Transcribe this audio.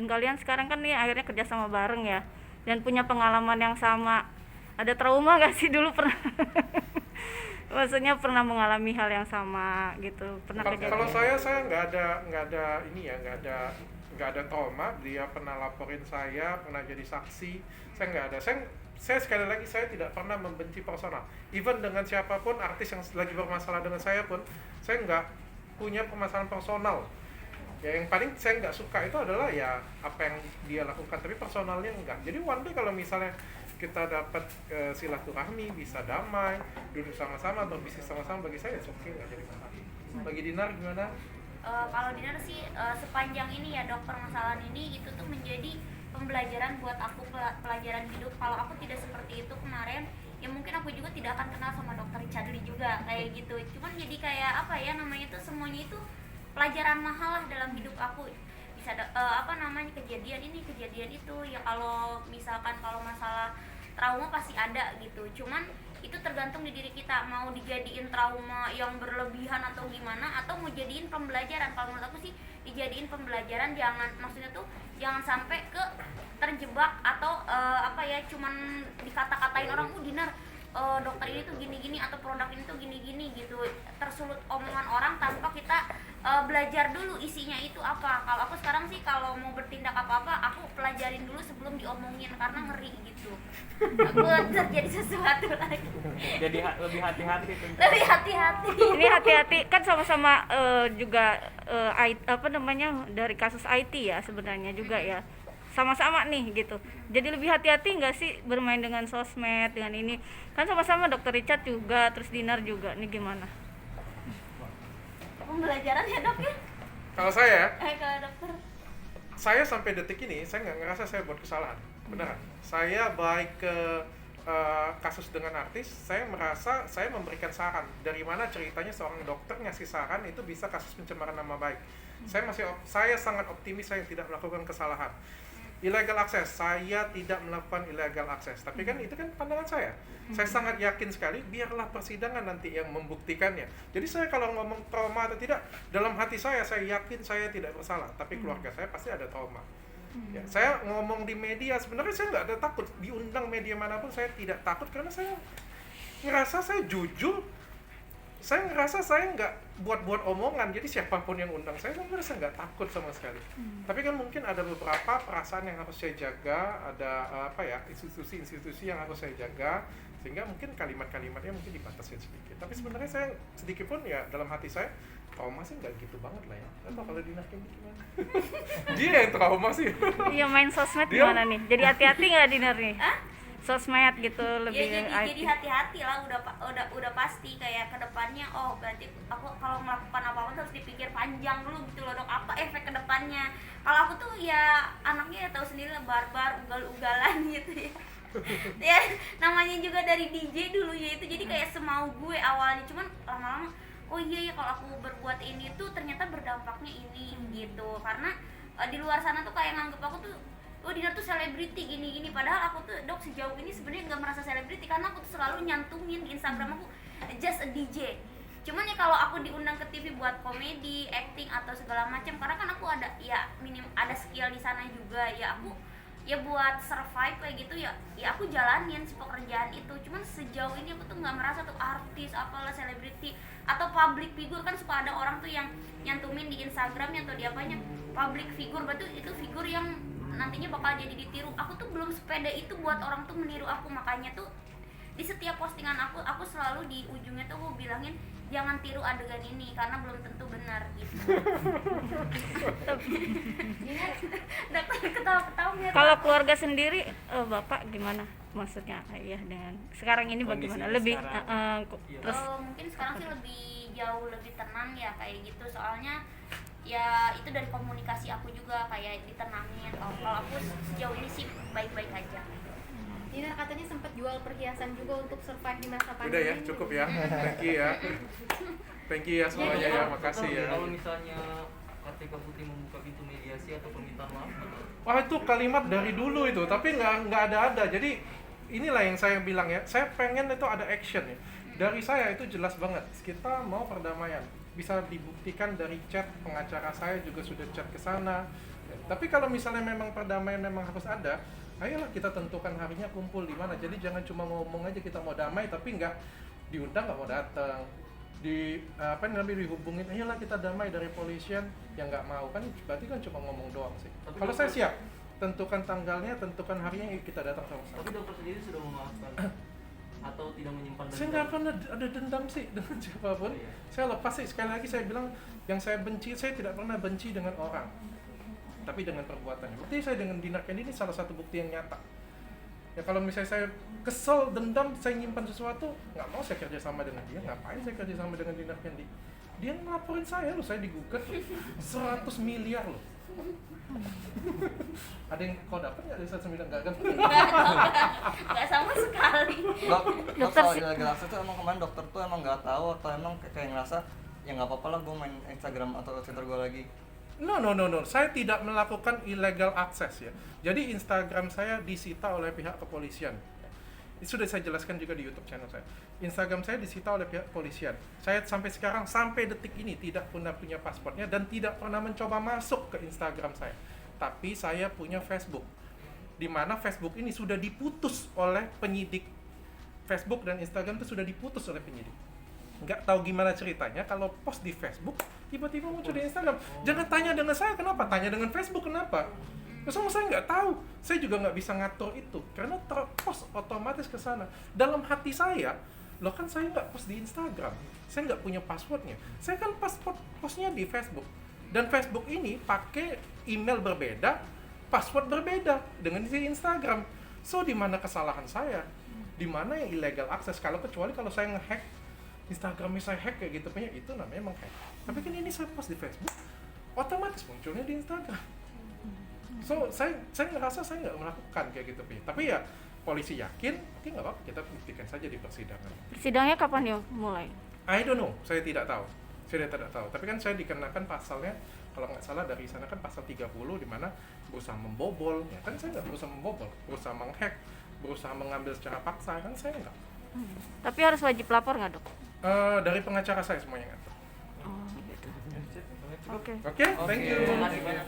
kalian sekarang kan nih akhirnya kerja sama bareng ya, dan punya pengalaman yang sama. Ada trauma gak sih dulu pernah? Maksudnya pernah mengalami hal yang sama gitu, pernah kejadian? Kalau saya nggak ada ini ya, nggak ada trauma. Dia pernah laporin saya, pernah jadi saksi. Saya nggak ada. Saya sekali lagi, saya tidak pernah membenci personal. Even dengan siapapun artis yang lagi bermasalah dengan saya pun, saya nggak punya permasalahan personal. Ya yang paling saya nggak suka itu adalah ya apa yang dia lakukan, tapi personalnya enggak. Jadi one day kalau misalnya kita dapat silaturahmi, bisa damai, duduk sama-sama, berbisnis sama-sama, bagi saya oke, nggak jadi masalah. Bagi Dinar gimana? Kalau Dinar sih sepanjang ini ya dok, permasalahan ini itu tuh menjadi pembelajaran buat aku, pelajaran hidup. Kalau aku tidak seperti itu kemarin, ya mungkin aku juga tidak akan kenal sama dokter Chadli juga kayak gitu. Cuman jadi kayak apa ya namanya tuh, semuanya itu pelajaran mahal lah dalam hidup aku. Bisa kejadian ini kejadian itu ya. Kalau misalkan kalau masalah trauma pasti ada gitu, cuman itu tergantung di diri kita mau dijadiin trauma yang berlebihan atau gimana, atau mau jadiin pembelajaran. Kalau menurut aku sih dijadiin pembelajaran, jangan, maksudnya tuh jangan sampai ke terjebak atau cuman dikata-katain orang, Dinar dokter ini tuh gini-gini atau produk ini tuh gini-gini gitu, tersulut omongan orang tanpa kita belajar dulu isinya itu apa. Kalau aku sekarang sih kalau mau bertindak apa-apa aku pelajarin dulu sebelum diomongin, karena ngeri gitu takut terjadi sesuatu lagi. Jadi lebih hati-hati tentu. Lebih hati-hati. Ini hati-hati kan sama-sama juga dari kasus IT ya sebenarnya juga ya, sama-sama nih gitu. Jadi lebih hati-hati nggak sih bermain dengan sosmed, dengan ini kan sama-sama dokter Richard juga, terus Dinar juga, nih gimana? Pembelajaran ya dok ya. Kalau saya, Kalau dokter saya sampai detik ini saya nggak ngerasa saya buat kesalahan, beneran. Saya baik ke kasus dengan artis, saya merasa saya memberikan saran. Dari mana ceritanya seorang dokter ngasih saran itu bisa kasus pencemaran nama baik. Saya sangat optimis saya tidak melakukan kesalahan. Illegal access, saya tidak melakukan illegal access. Tapi kan itu kan pandangan saya. Saya sangat yakin sekali, biarlah persidangan nanti yang membuktikannya. Jadi saya kalau ngomong trauma atau tidak, dalam hati saya yakin saya tidak bersalah. Tapi keluarga saya pasti ada trauma. Ya, saya ngomong di media, sebenarnya saya nggak ada takut. Diundang media manapun saya tidak takut, karena saya ngerasa saya jujur. Saya ngerasa saya nggak buat-buat omongan, jadi siapapun yang undang saya ngerasa nggak takut sama sekali. Tapi kan mungkin ada beberapa perasaan yang harus saya jaga, ada institusi-institusi yang harus saya jaga, sehingga mungkin kalimat-kalimatnya mungkin dibatasi sedikit. Tapi sebenarnya saya sedikit pun ya dalam hati saya trauma sih nggak gitu banget lah ya. Atau kalau Dinar kayak gimana? Dia yang trauma sih. Iya, main sosmed gimana nih? Jadi hati-hati nggak Dinar nih? Sosmed gitu lebih ya jadi hati-hati lah, udah pasti kayak kedepannya. Oh berarti aku kalau melakukan apa-apa harus dipikir panjang dulu gitu loh dok, apa efek kedepannya. Kalau aku tuh ya anaknya ya tahu sendiri lah, barbar, ugal-ugalan gitu ya. Ya namanya juga dari DJ dulu ya itu, jadi kayak semau gue awalnya, cuman lama-lama oh iya ya kalau aku berbuat ini tuh ternyata berdampaknya ini gitu. Karena di luar sana tuh kayak nganggep aku tuh oh Dinar tuh selebriti gini-gini, padahal aku tuh dok sejauh ini sebenarnya nggak merasa selebriti, karena aku tuh selalu nyantumin di Instagram aku just a DJ. Cuman ya kalau aku diundang ke TV buat komedi, acting atau segala macam, karena kan aku ada ya ada skill di sana juga ya, aku ya buat survive kayak gitu ya aku jalanin si pekerjaan itu. Cuman sejauh ini aku tuh nggak merasa tuh artis apalah selebriti atau public figure. Kan suka ada orang tuh yang nyantumin di Instagramnya atau di apanya public figure, berarti itu figur yang nantinya bakal jadi ditiru. Aku tuh belum sepeda itu buat orang tuh meniru aku, makanya tuh di setiap postingan aku selalu di ujungnya tuh aku bilangin jangan tiru adegan ini karena belum tentu benar gitu. Ketawa-ketawa. Kalau keluarga sendiri, bapak gimana? Maksudnya ayah dengan sekarang ini bagaimana? Lebih terus mungkin sekarang sih jauh lebih tenang ya kayak gitu, soalnya ya itu dari komunikasi aku juga kayak ditenangin. Kalau aku sejauh ini sih baik-baik aja. Dinar katanya sempat jual perhiasan juga untuk survive di masa pandemi. Udah ya, cukup ya. Thank you ya. Thank you ya semuanya ya, makasih ya. Kalau misalnya KTK Putih membuka pintu mediasi atau permintaan maaf gitu. Wah itu kalimat dari dulu itu, tapi nggak ada. Jadi inilah yang saya bilang ya, saya pengen itu ada action ya. Dari saya itu jelas banget, kita mau perdamaian. Bisa dibuktikan dari chat pengacara saya juga sudah chat ke sana, Tapi kalau misalnya memang perdamaian memang harus ada, ayolah kita tentukan harinya kumpul di mana. Jadi jangan cuma ngomong aja kita mau damai tapi nggak diundang, nggak mau datang. Dihubungin, ayolah kita damai dari polisian yang nggak mau, kan berarti kan cuma ngomong doang sih. Tapi Kalau dokter- saya siap, tentukan tanggalnya, tentukan harinya, kita datang sama-sama. Tapi dokter sendiri sudah memaafkan atau tidak menyimpan Saya nggak pernah ada dendam sih dengan siapapun. Iya. Saya lepas sih, sekali lagi saya bilang, yang saya benci, saya tidak pernah benci dengan orang, tapi dengan perbuatannya. Bukti saya dengan Dinar Kendi ini salah satu bukti yang nyata. Ya kalau misalnya saya kesel, dendam, saya nyimpan sesuatu, nggak mau saya kerja sama dengan dia. Ngapain saya kerja sama dengan Dinar Kendi? Dia ngelaporin saya loh, saya digugat 100 miliar loh. Ada yang kau dapat nggak dari 100 miliar? Nggak kan? Nggak sama sekali. Dok, Dokter kalau sih- illegal access tuh emang kemarin dokter tuh emang nggak tahu atau emang kayak ngerasa ya nggak apa-apa lah gue main Instagram atau Twitter gue lagi. No. Saya tidak melakukan illegal access ya. Jadi Instagram saya disita oleh pihak kepolisian. Itu sudah saya jelaskan juga di YouTube channel saya. Instagram saya disita oleh pihak kepolisian. Saya sampai sekarang, sampai detik ini tidak pernah punya pasportnya dan tidak pernah mencoba masuk ke Instagram saya. Tapi saya punya Facebook, di mana Facebook ini sudah diputus oleh penyidik. Facebook dan Instagram itu sudah diputus oleh penyidik. Nggak tahu gimana ceritanya kalau post di Facebook tiba-tiba muncul di Instagram. Jangan tanya dengan saya kenapa, tanya dengan Facebook kenapa. Sama saya nggak tahu, saya juga nggak bisa ngatur itu karena terpost otomatis ke sana. Dalam hati saya, loh kan saya nggak post di Instagram, saya nggak punya passwordnya. Saya kan postnya di Facebook, dan Facebook ini pakai email berbeda, password berbeda dengan di Instagram. So di mana kesalahan saya? Di mana yang illegal access? Kecuali kalau saya ngehack Instagramnya, saya hack kayak gitu punya, itu namanya menghack. Tapi kan ini saya post di Facebook, otomatis munculnya di Instagram. So saya ngerasa saya nggak melakukan kayak gitu punya. Tapi ya polisi yakin, oke nggak apa-apa, kita buktikan saja di persidangan. Persidangannya kapan ya mulai? I don't know, saya tidak tahu. Saya tidak tahu. Tapi kan saya dikenakan pasalnya, kalau nggak salah dari sana kan pasal 30 di mana berusaha membobol. Ya kan saya nggak berusaha membobol, berusaha menghack, berusaha mengambil secara paksa, kan saya nggak. Tapi harus wajib lapor nggak, Dok? Dari pengacara saya semuanya ngatur. Oh, gitu. Oke. Oke, thank you. Terima kasih banyak.